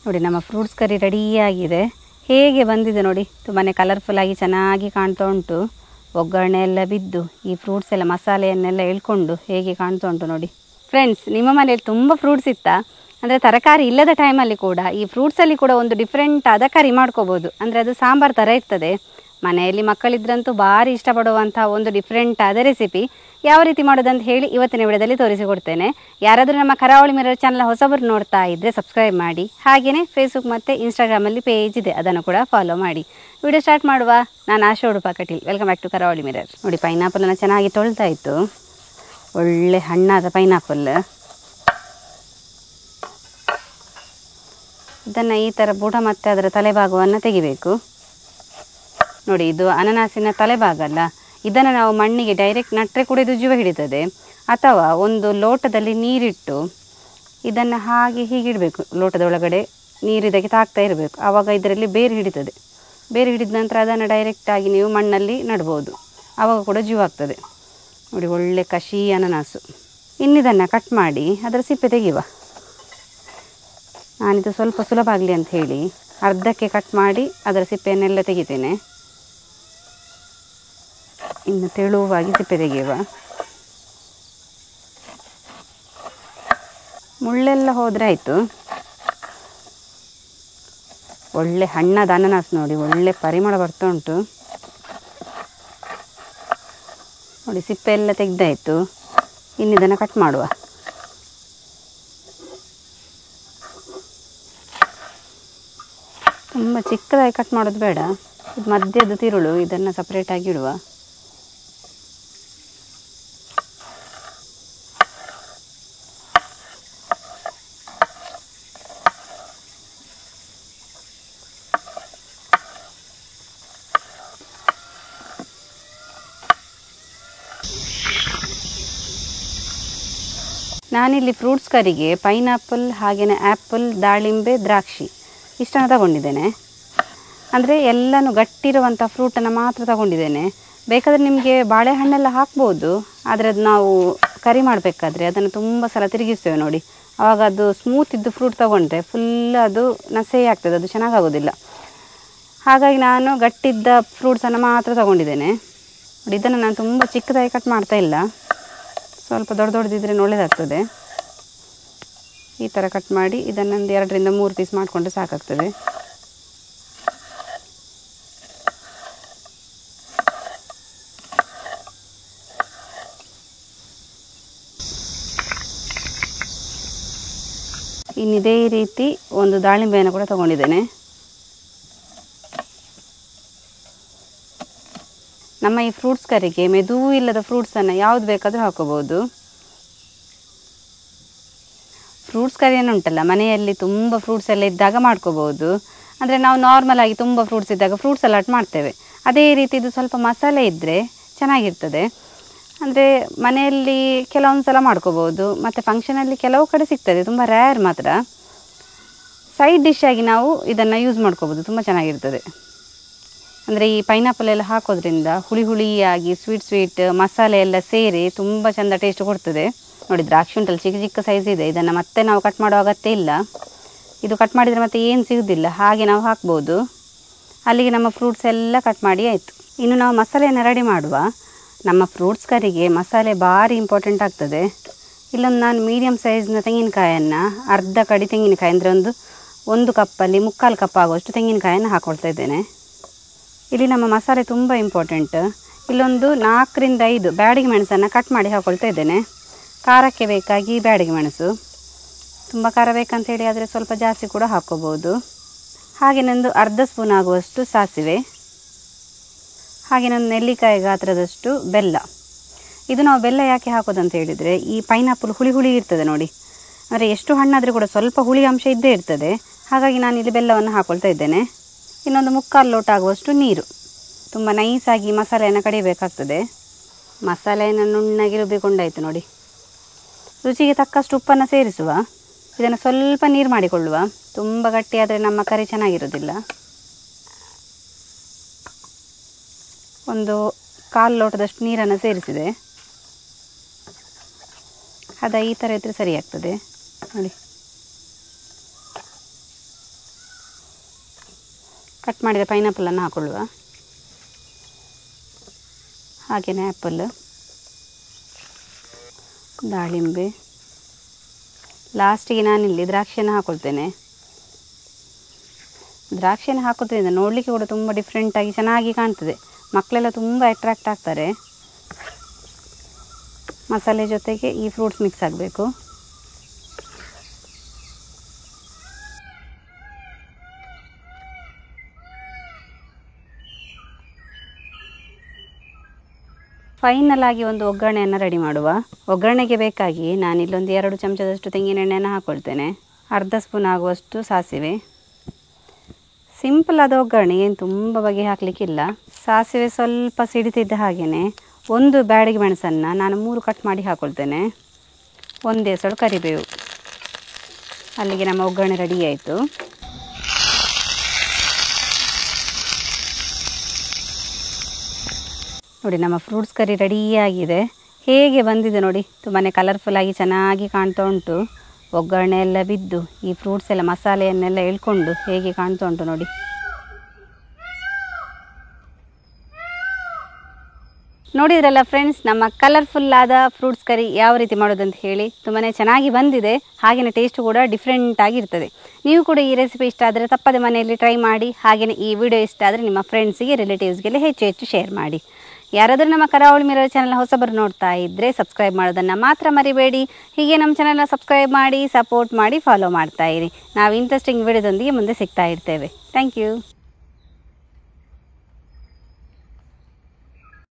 ನೋಡಿ ನಮ್ಮ ಫ್ರೂಟ್ಸ್ ಕರಿ ರೆಡಿಯಾಗಿದೆ. ಹೇಗೆ ಬಂದಿದೆ ನೋಡಿ, ತುಂಬಾ ಕಲರ್ಫುಲ್ಲಾಗಿ ಚೆನ್ನಾಗಿ ಕಾಣ್ತಾ ಉಂಟು. ಒಗ್ಗರಣೆ ಎಲ್ಲ ಬಿದ್ದು ಈ ಫ್ರೂಟ್ಸ್ ಎಲ್ಲ ಮಸಾಲೆಯನ್ನೆಲ್ಲ ಎಳ್ಕೊಂಡು ಹೇಗೆ ಕಾಣ್ತಾ ಉಂಟು ನೋಡಿ. ಫ್ರೆಂಡ್ಸ್, ನಿಮ್ಮ ಮನೇಲಿ ತುಂಬ ಫ್ರೂಟ್ಸ್ ಇತ್ತಾ? ಅಂದರೆ ತರಕಾರಿ ಇಲ್ಲದ ಟೈಮಲ್ಲಿ ಕೂಡ ಈ ಫ್ರೂಟ್ಸಲ್ಲಿ ಕೂಡ ಒಂದು ಡಿಫ್ರೆಂಟ್ ಆದ ಕರಿ ಮಾಡ್ಕೋಬೋದು. ಅಂದರೆ ಅದು ಸಾಂಬಾರು ಥರ ಇರ್ತದೆ. ಮನೆಯಲ್ಲಿ ಮಕ್ಕಳಿದ್ರಂತೂ ಭಾರಿ ಇಷ್ಟಪಡುವಂಥ ಒಂದು ಡಿಫ್ರೆಂಟ್ ಆದ ರೆಸಿಪಿ. ಯಾವ ರೀತಿ ಮಾಡೋದಂತ ಹೇಳಿ ಇವತ್ತಿನ ವಿಡಿಯೋದಲ್ಲಿ ತೋರಿಸಿಕೊಡ್ತೇನೆ. ಯಾರಾದರೂ ನಮ್ಮ ಕರಾವಳಿ ಮಿರರ್ ಚಾನಲ್ ಹೊಸಬರು ನೋಡ್ತಾ ಇದ್ದರೆ ಸಬ್ಸ್ಕ್ರೈಬ್ ಮಾಡಿ. ಹಾಗೆಯೇ ಫೇಸ್ಬುಕ್ ಮತ್ತು ಇನ್ಸ್ಟಾಗ್ರಾಮಲ್ಲಿ ಪೇಜ್ ಇದೆ, ಅದನ್ನು ಕೂಡ ಫಾಲೋ ಮಾಡಿ. ವಿಡಿಯೋ ಸ್ಟಾರ್ಟ್ ಮಾಡುವ. ನಾನು Asha Udupa Kateel. Welcome back to Karavali Mirror. ನೋಡಿ, ಪೈನಾಪಲನ್ನು ಚೆನ್ನಾಗಿ ತೊಳ್ತಾ ಇತ್ತು. ಒಳ್ಳೆ ಹಣ್ಣಾದ ಪೈನಾಪಲ್. ಇದನ್ನು ಈ ಥರ ಬುಡ ಮತ್ತು ಅದರ ತಲೆಭಾಗವನ್ನು ತೆಗಿಬೇಕು. ನೋಡಿ, ಇದು ಅನನಾಸಿನ ತಲೆಭಾಗ ಅಲ್ಲ. ಇದನ್ನು ನಾವು ಮಣ್ಣಿಗೆ ಡೈರೆಕ್ಟ್ ನಟ್ಟರೆ ಕೂಡ ಇದು ಜೀವ ಹಿಡಿತದೆ. ಅಥವಾ ಒಂದು ಲೋಟದಲ್ಲಿ ನೀರಿಟ್ಟು ಇದನ್ನು ಹಾಗೆ ಹೀಗಿಡಬೇಕು. ಲೋಟದ ಒಳಗಡೆ ನೀರು ಇದಕ್ಕೆ ತಾಗ್ತಾ ಇರಬೇಕು. ಆವಾಗ ಇದರಲ್ಲಿ ಬೇರು ಹಿಡಿತದೆ. ಬೇರು ಹಿಡಿದ ನಂತರ ಅದನ್ನು ಡೈರೆಕ್ಟಾಗಿ ನೀವು ಮಣ್ಣಲ್ಲಿ ನೆಡ್ಬೋದು. ಆವಾಗ ಕೂಡ ಜೀವ ಆಗ್ತದೆ. ನೋಡಿ, ಒಳ್ಳೆ ಕಷಿ ಅನನಾಸು. ಇನ್ನಿದನ್ನು ಕಟ್ ಮಾಡಿ ಅದರ ಸಿಪ್ಪೆ ತೆಗೆಯುವ. ನಾನಿದು ಸ್ವಲ್ಪ ಸುಲಭ ಆಗಲಿ ಅಂತ ಹೇಳಿ ಅರ್ಧಕ್ಕೆ ಕಟ್ ಮಾಡಿ ಅದರ ಸಿಪ್ಪೆಯನ್ನೆಲ್ಲ ತೆಗಿತೇನೆ. ಇನ್ನು ತೆಳುವಾಗಿ ಸಿಪ್ಪೆ ತೆಗೆಯುವ. ಮುಳ್ಳೆಲ್ಲ ಹೋದರೆ ಆಯಿತು. ಒಳ್ಳೆ ಹಣ್ಣಾದ ಅನನಾಸು ನೋಡಿ, ಒಳ್ಳೆ ಪರಿಮಳ ಬರ್ತಾ ಉಂಟು. ನೋಡಿ, ಸಿಪ್ಪೆ ಎಲ್ಲ ತೆಗೆದಾಯಿತು. ಇನ್ನಿದನ್ನು ಕಟ್ ಮಾಡುವ. ತುಂಬ ಚಿಕ್ಕದಾಗಿ ಕಟ್ ಮಾಡೋದು ಬೇಡ. ಇದು ಮಧ್ಯದ ತಿರುಳು, ಇದನ್ನು ಸಪ್ರೇಟಾಗಿ ಇಡುವ. ನಾನಿಲ್ಲಿ ಫ್ರೂಟ್ಸ್ ಕರಿಗೆ ಪೈನಾಪಲ್, ಹಾಗೆಯೇ ಆ್ಯಪಲ್, ದಾಳಿಂಬೆ, ದ್ರಾಕ್ಷಿ ಇಷ್ಟನ್ನು ತಗೊಂಡಿದ್ದೇನೆ. ಅಂದರೆ ಎಲ್ಲನೂ ಗಟ್ಟಿರುವಂಥ ಫ್ರೂಟನ್ನು ಮಾತ್ರ ತಗೊಂಡಿದ್ದೇನೆ. ಬೇಕಾದರೆ ನಿಮಗೆ ಬಾಳೆಹಣ್ಣೆಲ್ಲ ಹಾಕ್ಬೋದು. ಆದರೆ ಅದು ನಾವು ಕರಿ ಮಾಡಬೇಕಾದ್ರೆ ಅದನ್ನು ತುಂಬ ಸಲ ತಿರುಗಿಸ್ತೇವೆ ನೋಡಿ. ಆವಾಗ ಅದು ಸ್ಮೂತ್ ಇದ್ದು ಫ್ರೂಟ್ ತೊಗೊಂಡ್ರೆ ಫುಲ್ ಅದು ನಸೆ ಆಗ್ತದೆ, ಅದು ಚೆನ್ನಾಗಾಗೋದಿಲ್ಲ. ಹಾಗಾಗಿ ನಾನು ಗಟ್ಟಿದ್ದ ಫ್ರೂಟ್ಸನ್ನು ಮಾತ್ರ ತಗೊಂಡಿದ್ದೇನೆ. ನೋಡಿ, ಇದನ್ನು ನಾನು ತುಂಬ ಚಿಕ್ಕದಾಗಿ ಕಟ್ ಮಾಡ್ತಾ ಇಲ್ಲ. ಸ್ವಲ್ಪ ದೊಡ್ಡದಿದ್ದರೆ ಒಳ್ಳೆಯದಾಗ್ತದೆ. ಈ ಥರ ಕಟ್ ಮಾಡಿ ಇದನ್ನೊಂದು 2 ರಿಂದ 3 ಪೀಸ್ ಮಾಡಿಕೊಂಡ್ರೆ ಸಾಕಾಗ್ತದೆ. ಇನ್ನಿದೇ ರೀತಿ ಒಂದು ದಾಳಿಂಬೆಯನ್ನು ಕೂಡ ತಗೊಂಡಿದ್ದೇನೆ. ನಮ್ಮ ಈ ಫ್ರೂಟ್ಸ್ ಕರಿಗೆ ಮೆದು ಇಲ್ಲದ ಫ್ರೂಟ್ಸನ್ನು ಯಾವುದು ಬೇಕಾದರೂ ಹಾಕೋಬೋದು. ಫ್ರೂಟ್ಸ್ ಕರಿಯನ್ನು ಉಂಟಲ್ಲ, ಮನೆಯಲ್ಲಿ ತುಂಬ ಫ್ರೂಟ್ಸ್ ಎಲ್ಲ ಇದ್ದಾಗ ಮಾಡ್ಕೋಬೋದು. ಅಂದರೆ ನಾವು ನಾರ್ಮಲಾಗಿ ತುಂಬ ಫ್ರೂಟ್ಸ್ ಇದ್ದಾಗ ಫ್ರೂಟ್ ಸಲಾಡ್ ಮಾಡ್ತೇವೆ. ಅದೇ ರೀತಿ ಇದು ಸ್ವಲ್ಪ ಮಸಾಲೆ ಇದ್ದರೆ ಚೆನ್ನಾಗಿರ್ತದೆ. ಅಂದರೆ ಮನೆಯಲ್ಲಿ ಕೆಲವೊಂದು ಸಲ ಮಾಡ್ಕೋಬೋದು, ಮತ್ತು ಫಂಕ್ಷನಲ್ಲಿ ಕೆಲವು ಕಡೆ ಸಿಗ್ತದೆ, ತುಂಬ ರೇರ್ ಮಾತ್ರ. ಸೈಡ್ ಡಿಶ್ ಆಗಿ ನಾವು ಇದನ್ನು ಯೂಸ್ ಮಾಡ್ಕೋಬೋದು, ತುಂಬ ಚೆನ್ನಾಗಿರ್ತದೆ. ಅಂದರೆ ಈ ಪೈನಾಪಲ್ ಎಲ್ಲ ಹಾಕೋದ್ರಿಂದ ಹುಳಿ ಹುಳಿಯಾಗಿ ಸ್ವೀಟ್ ಮಸಾಲೆ ಎಲ್ಲ ಸೇರಿ ತುಂಬ ಚೆಂದ ಟೇಸ್ಟ್ ಕೊಡ್ತದೆ. ನೋಡಿ, ದ್ರಾಕ್ಷಿ ಉಂಟಲ್ಲ, ಚಿಕ್ಕ ಚಿಕ್ಕ ಸೈಜ್ ಇದೆ. ಇದನ್ನು ಮತ್ತೆ ನಾವು ಕಟ್ ಮಾಡೋ ಅಗತ್ಯ ಇಲ್ಲ. ಇದು ಕಟ್ ಮಾಡಿದರೆ ಮತ್ತೆ ಏನು ಸಿಗೋದಿಲ್ಲ, ಹಾಗೆ ನಾವು ಹಾಕ್ಬೋದು. ಅಲ್ಲಿಗೆ ನಮ್ಮ ಫ್ರೂಟ್ಸ್ ಎಲ್ಲ ಕಟ್ ಮಾಡಿ ಆಯಿತು. ಇನ್ನು ನಾವು ಮಸಾಲೆಯನ್ನು ರೆಡಿ ಮಾಡುವ. ನಮ್ಮ ಫ್ರೂಟ್ಸ್ ಕರಿಗೆ ಮಸಾಲೆ ಭಾರಿ ಇಂಪಾರ್ಟೆಂಟ್ ಆಗ್ತದೆ. ಇಲ್ಲೊಂದು ನಾನು ಮೀಡಿಯಮ್ ಸೈಜ್ನ ತೆಂಗಿನಕಾಯನ್ನು, ಅರ್ಧ ಕಡಿ ತೆಂಗಿನಕಾಯಿ ಅಂದರೆ ಒಂದು ಕಪ್ಪಲ್ಲಿ 3/4 ಕಪ್ ಆಗುವಷ್ಟು ತೆಂಗಿನಕಾಯನ್ನು ಹಾಕ್ಕೊಳ್ತಾ ಇದ್ದೇನೆ. ಇಲ್ಲಿ ನಮ್ಮ ಮಸಾಲೆ ತುಂಬ ಇಂಪಾರ್ಟೆಂಟ್. ಇಲ್ಲೊಂದು 4 ರಿಂದ 5 ಬ್ಯಾಡಿಗೆ ಮೆಣಸನ್ನು ಕಟ್ ಮಾಡಿ ಹಾಕ್ಕೊಳ್ತಾ ಇದ್ದೇನೆ. ಖಾರಕ್ಕೆ ಬೇಕಾಗಿ ಬ್ಯಾಡಿಗೆ ಮೆಣಸು. ತುಂಬ ಖಾರ ಬೇಕಂತೇಳಿ ಆದರೆ ಸ್ವಲ್ಪ ಜಾಸ್ತಿ ಕೂಡ ಹಾಕ್ಕೋಬೋದು. ಹಾಗೆಯೊಂದು ಅರ್ಧ ಸ್ಪೂನ್ ಆಗುವಷ್ಟು ಸಾಸಿವೆ, ಹಾಗೆಯೊಂದು ನೆಲ್ಲಿಕಾಯಿ ಗಾತ್ರದಷ್ಟು ಬೆಲ್ಲ. ಇದು ನಾವು ಬೆಲ್ಲ ಯಾಕೆ ಹಾಕೋದಂತ ಹೇಳಿದರೆ, ಈ ಪೈನಾಪಲ್ ಹುಳಿ ಹುಳಿ ಇರ್ತದೆ ನೋಡಿ. ಅಂದರೆ ಎಷ್ಟು ಹಣ್ಣಾದರೂ ಕೂಡ ಸ್ವಲ್ಪ ಹುಳಿ ಅಂಶ ಇದ್ದೇ ಇರ್ತದೆ. ಹಾಗಾಗಿ ನಾನು ಇಲ್ಲಿ ಬೆಲ್ಲವನ್ನು ಹಾಕ್ಕೊಳ್ತಾ ಇದ್ದೇನೆ. ಇನ್ನೊಂದು 3/4 ಲೋಟ ಆಗುವಷ್ಟು ನೀರು. ತುಂಬ ನೈಸಾಗಿ ಮಸಾಲೆಯನ್ನು ಕಡಿಬೇಕಾಗ್ತದೆ. ಮಸಾಲೆಯನ್ನು ನುಣ್ಣಗೆ ರುಬ್ಬಿಕೊಂಡಾಯಿತು ನೋಡಿ. ರುಚಿಗೆ ತಕ್ಕಷ್ಟು ಉಪ್ಪನ್ನು ಸೇರಿಸುವ. ಇದನ್ನು ಸ್ವಲ್ಪ ನೀರು ಮಾಡಿಕೊಳ್ಳುವ. ತುಂಬ ಗಟ್ಟಿಯಾದರೆ ನಮ್ಮ ಕರಿ ಚೆನ್ನಾಗಿರೋದಿಲ್ಲ. ಒಂದು 1/4 ಲೋಟದಷ್ಟು ನೀರನ್ನು ಸೇರಿಸಿದೆ. ಹದ ಈ ಥರ ಇದ್ದರೆ ಸರಿ ಆಗ್ತದೆ ನೋಡಿ. ಕಟ್ ಮಾಡಿದ ಪೈನಾಪಲನ್ನು ಹಾಕೊಳ್ಳುವ, ಹಾಗೆಯೇ ಆ್ಯಪಲ್, ದಾಳಿಂಬೆ, ಲಾಸ್ಟಿಗೆ ನಾನಿಲ್ಲಿ ದ್ರಾಕ್ಷಿಯನ್ನು ಹಾಕೊಳ್ತೇನೆ. ದ್ರಾಕ್ಷಿಯನ್ನು ಹಾಕೋದ್ರಿಂದ ನೋಡಲಿಕ್ಕೆ ಕೂಡ ತುಂಬ ಡಿಫ್ರೆಂಟಾಗಿ ಚೆನ್ನಾಗಿ ಕಾಣ್ತದೆ. ಮಕ್ಕಳೆಲ್ಲ ತುಂಬ ಅಟ್ರಾಕ್ಟ್ ಆಗ್ತಾರೆ. ಮಸಾಲೆ ಜೊತೆಗೆ ಈ ಫ್ರೂಟ್ಸ್ ಮಿಕ್ಸ್ ಆಗಬೇಕು. ಫೈನಲ್ ಆಗಿ ಒಂದು ಒಗ್ಗರಣೆಯನ್ನು ರೆಡಿ ಮಾಡುವ. ಒಗ್ಗರಣೆಗೆ ಬೇಕಾಗಿ ನಾನಿಲ್ಲೊಂದು 2 ಚಮಚದಷ್ಟು ತೆಂಗಿನೆಣ್ಣೆಯನ್ನು ಹಾಕ್ಕೊಳ್ತೇನೆ. ಅರ್ಧ ಸ್ಪೂನ್ ಆಗುವಷ್ಟು ಸಾಸಿವೆ. ಸಿಂಪಲ್ ಆದ ಒಗ್ಗರಣೆ, ಏನು ತುಂಬ ಬಗೆ ಹಾಕಲಿಕ್ಕಿಲ್ಲ. ಸಾಸಿವೆ ಸ್ವಲ್ಪ ಸಿಡಿತಿದ್ದ ಹಾಗೆಯೇ 1 ಬ್ಯಾಡಗಿ ಮೆಣಸನ್ನು ನಾನು 3 ಕಟ್ ಮಾಡಿ ಹಾಕ್ಕೊಳ್ತೇನೆ. 1 ಎಸಳು ಕರಿಬೇವು. ಅಲ್ಲಿಗೆ ನಮ್ಮ ಒಗ್ಗರಣೆ ರೆಡಿ ಆಯಿತು. ನೋಡಿ, ನಮ್ಮ ಫ್ರೂಟ್ಸ್ ಕರಿ ರೆಡಿಯಾಗಿದೆ. ಹೇಗೆ ಬಂದಿದೆ ನೋಡಿ, ತುಂಬಾ ಕಲರ್ಫುಲ್ಲಾಗಿ ಚೆನ್ನಾಗಿ ಕಾಣ್ತಾ ಉಂಟು. ಒಗ್ಗರಣೆ ಎಲ್ಲ ಬಿದ್ದು ಈ ಫ್ರೂಟ್ಸ್ ಎಲ್ಲ ಮಸಾಲೆಯನ್ನೆಲ್ಲ ಎಳ್ಕೊಂಡು ಹೇಗೆ ಕಾಣ್ತಾ ಉಂಟು ನೋಡಿ. ನೋಡಿದ್ರಲ್ಲ ಫ್ರೆಂಡ್ಸ್, ನಮ್ಮ ಕಲರ್ಫುಲ್ಲಾದ ಫ್ರೂಟ್ಸ್ ಕರಿ ಯಾವ ರೀತಿ ಮಾಡೋದಂತ ಹೇಳಿ. ತುಂಬಾ ಚೆನ್ನಾಗಿ ಬಂದಿದೆ, ಹಾಗೆಯೇ ಟೇಸ್ಟ್ ಕೂಡ ಡಿಫ್ರೆಂಟ್ ಆಗಿರ್ತದೆ. ನೀವು ಕೂಡ ಈ ರೆಸಿಪಿ ಇಷ್ಟ ಆದರೆ ತಪ್ಪದೆ ಮನೆಯಲ್ಲಿ ಟ್ರೈ ಮಾಡಿ. ಹಾಗೆಯೇ ಈ ವಿಡಿಯೋ ಇಷ್ಟ ಆದರೆ ನಿಮ್ಮ ಫ್ರೆಂಡ್ಸಿಗೆ, ರಿಲೇಟಿವ್ಸ್ಗೆಲ್ಲ ಹೆಚ್ಚು ಶೇರ್ ಮಾಡಿ. ಯಾರಾದರೂ ನಮ್ಮ ಕರಾವಳಿ ಮಿರರ್ ಚಾನಲ್ ಹೊಸಬರು ನೋಡ್ತಾ ಇದ್ದರೆ ಸಬ್ಸ್ಕ್ರೈಬ್ ಮಾಡೋದನ್ನು ಮಾತ್ರ ಮರಿಬೇಡಿ. ಹೀಗೆ ನಮ್ಮ ಚಾನಲ್ನ ಸಬ್ಸ್ಕ್ರೈಬ್ ಮಾಡಿ, ಸಪೋರ್ಟ್ ಮಾಡಿ, ಫಾಲೋ ಮಾಡ್ತಾ ಇರಿ. ನಾವು ಇಂಟ್ರೆಸ್ಟಿಂಗ್ ವಿಡಿಯೋದೊಂದಿಗೆ ಮುಂದೆ ಸಿಗ್ತಾ ಇರ್ತೇವೆ. Thank you.